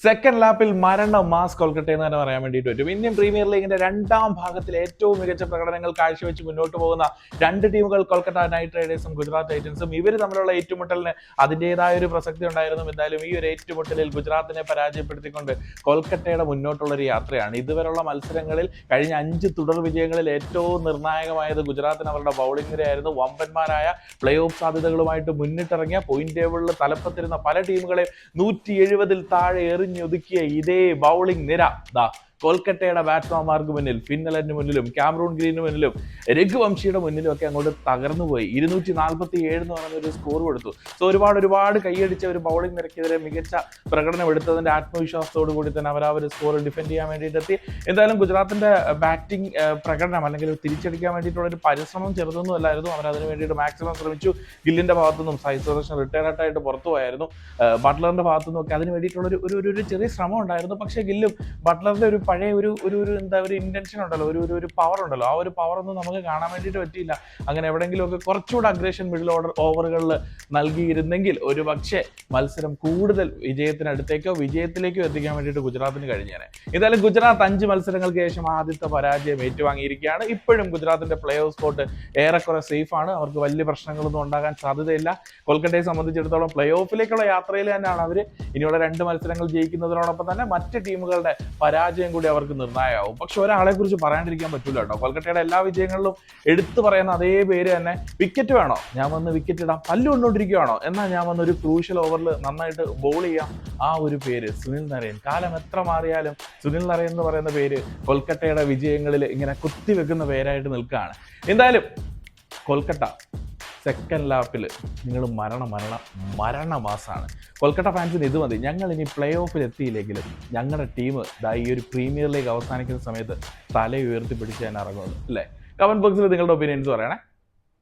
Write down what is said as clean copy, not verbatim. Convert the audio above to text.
Second ലാപ്പിൽ മരണ mass Kolkata എന്ന് തന്നെ പറയാൻ വേണ്ടിയിട്ട് പറ്റും. ഇന്ത്യൻ പ്രീമിയർ ലീഗിന്റെ രണ്ടാം ഭാഗത്തിൽ ഏറ്റവും മികച്ച പ്രകടനങ്ങൾ കാഴ്ചവെച്ച് മുന്നോട്ട് പോകുന്ന രണ്ട് ടീമുകൾ കൊൽക്കത്ത നൈറ്റ് റൈഡേഴ്സും ഗുജറാത്ത് ടൈറ്റൻസും. ഇവർ തമ്മിലുള്ള ഏറ്റുമുട്ടലിന് അതിൻ്റെതായ ഒരു പ്രസക്തി ഉണ്ടായിരുന്നു. എന്തായാലും ഈ ഒരു ഏറ്റുമുട്ടലിൽ ഗുജറാത്തിനെ പരാജയപ്പെടുത്തിക്കൊണ്ട് കൊൽക്കത്തയുടെ മുന്നോട്ടുള്ള ഒരു യാത്രയാണ്. ഇതുവരെയുള്ള മത്സരങ്ങളിൽ കഴിഞ്ഞ 5 തുടർ വിജയങ്ങളിൽ ഏറ്റവും നിർണായകമായത് ഗുജറാത്തിന് അവരുടെ ബൗളിംഗ് നിരയായിരുന്നു. വമ്പന്മാരായ പ്ലേ ഓഫ് സാധ്യതകളുമായിട്ട് മുന്നിട്ടിറങ്ങിയ പോയിന്റ് ടേബിളിൽ തലപ്പത്തിരുന്ന പല ടീമുകളെ 170-ൽ താഴെ എറിഞ്ഞൊതുക്കിയ ഇതേ ബൗളിംഗ് നിര കൊൽക്കത്തയുടെ ബാറ്റ്സ്മാൻമാർക്ക് മുന്നിൽ, ഫിന്നലറിന് മുന്നിലും ക്യാമറൂൺ ഗ്രീനു മുന്നിലും രഘുവംശിയുടെ മുന്നിലും ഒക്കെ അങ്ങോട്ട് തകർന്നുപോയി. 247 എന്ന് പറയുന്ന ഒരു സ്കോർ കൊടുത്തു. സോ ഒരുപാട് കൈയടിച്ച ഒരു ബൗളിംഗ് നിരക്കെതിരെ മികച്ച പ്രകടനം എടുത്തതിന്റെ ആത്മവിശ്വാസത്തോടു കൂടി തന്നെ അവർ ആ ഒരു സ്കോർ ഡിഫെൻഡ് ചെയ്യാൻ വേണ്ടിയിട്ട് എത്തി. എന്തായാലും ഗുജറാത്തിന്റെ ബാറ്റിംഗ് പ്രകടനം അല്ലെങ്കിൽ തിരിച്ചടിക്കാൻ വേണ്ടിയിട്ടുള്ള ഒരു പരിശ്രമം ചെറുതൊന്നും അല്ലായിരുന്നു. അവർ അതിന് വേണ്ടിയിട്ട് മാക്സിമം ശ്രമിച്ചു. ഗില്ലിന്റെ ഭാഗത്തുനിന്നും സായി സുദർശൻ റിട്ടയർഡ് ആയിട്ട് പുറത്തു പോയായിരുന്നു. ബട്ട്ലറിന്റെ ഭാഗത്തുനിന്നും ഒക്കെ അതിന് വേണ്ടിയിട്ടുള്ള ഒരു ചെറിയ ശ്രമം ഉണ്ടായിരുന്നു. പക്ഷേ ഗില്ലും ബട്ട്ലറിന്റെ ഒരു പഴയ ഒരു ഇന്റൻഷൻ ഉണ്ടല്ലോ, ഒരു പവർ ഉണ്ടല്ലോ, ആ ഒരു പവർ ഒന്നും നമുക്ക് കാണാൻ വേണ്ടിയിട്ട് പറ്റിയില്ല. അങ്ങനെ എവിടെയെങ്കിലുമൊക്കെ കുറച്ചുകൂടെ അഗ്രഷൻ മിഡിൽ ഓവറുകളിൽ നൽകിയിരുന്നെങ്കിൽ ഒരു പക്ഷേ മത്സരം കൂടുതൽ വിജയത്തിലേക്കോ എത്തിക്കാൻ വേണ്ടിയിട്ട് ഗുജറാത്തിന് കഴിഞ്ഞേനെ. എന്തായാലും ഗുജറാത്ത് 5 മത്സരങ്ങൾക്ക് ശേഷം ആദ്യത്തെ പരാജയം ഏറ്റുവാങ്ങിയിരിക്കുകയാണ്. ഇപ്പോഴും ഗുജറാത്തിന്റെ പ്ലേ ഓഫ് സ്പോട്ട് ഏറെക്കുറെ സേഫ് ആണ്. അവർക്ക് വലിയ പ്രശ്നങ്ങളൊന്നും ഉണ്ടാകാൻ സാധ്യതയില്ല. കൊൽക്കത്തയെ സംബന്ധിച്ചിടത്തോളം പ്ലേ ഓഫിലേക്കുള്ള യാത്രയിൽ തന്നെയാണ് അവർ. ഇനിയുള്ള 2 മത്സരങ്ങൾ ജയിക്കുന്നതിനോടൊപ്പം തന്നെ മറ്റ് ടീമുകളുടെ പരാജയം കൂടി അവർക്ക് നിർണായകമാവും. പക്ഷെ ഒരാളെ കുറിച്ച് പറയാണ്ടിരിക്കാൻ പറ്റില്ല കേട്ടോ. കൊൽക്കത്തയുടെ എല്ലാ വിജയങ്ങളിലും എടുത്തു പറയുന്ന അതേ പേര് തന്നെ. വിക്കറ്റ് വേണോ, ഞാൻ വന്ന് വിക്കറ്റ് ഇടാം. പല്ല് കൊണ്ടുകൊണ്ടിരിക്കുകയാണോ, എന്നാൽ ഞാൻ വന്ന് ഒരു ക്രൂഷ്യൽ ഓവറിൽ നന്നായിട്ട് ബോൾ ചെയ്യാം. ആ ഒരു പേര് സുനിൽ നരേൻ. കാലം എത്ര മാറിയാലും സുനിൽ നരേൻ എന്ന് പറയുന്ന പേര് കൊൽക്കത്തയുടെ വിജയങ്ങളിൽ ഇങ്ങനെ കുത്തിവെക്കുന്ന പേരായിട്ട് നിൽക്കുകയാണ്. എന്തായാലും കൊൽക്കത്ത സെക്കൻഡ് ലാപ്പിൽ നിങ്ങൾ മരണ മാസമാണ്. കൊൽക്കത്ത ഫാൻസിന് ഇത് മതി. ഞങ്ങൾ ഇനി പ്ലേ ഓഫിൽ എത്തിയില്ലെങ്കിലും ഞങ്ങളുടെ ടീം ഈ ഒരു പ്രീമിയർ ലീഗ് അവസാനിക്കുന്ന സമയത്ത് തല ഉയർത്തി പിടിച്ച് തന്നെ ഇറങ്ങുന്നു അല്ലേ? കമന്റ് ബോക്സിൽ നിങ്ങളുടെ ഒപ്പീനിയൻസ് പറയണേ.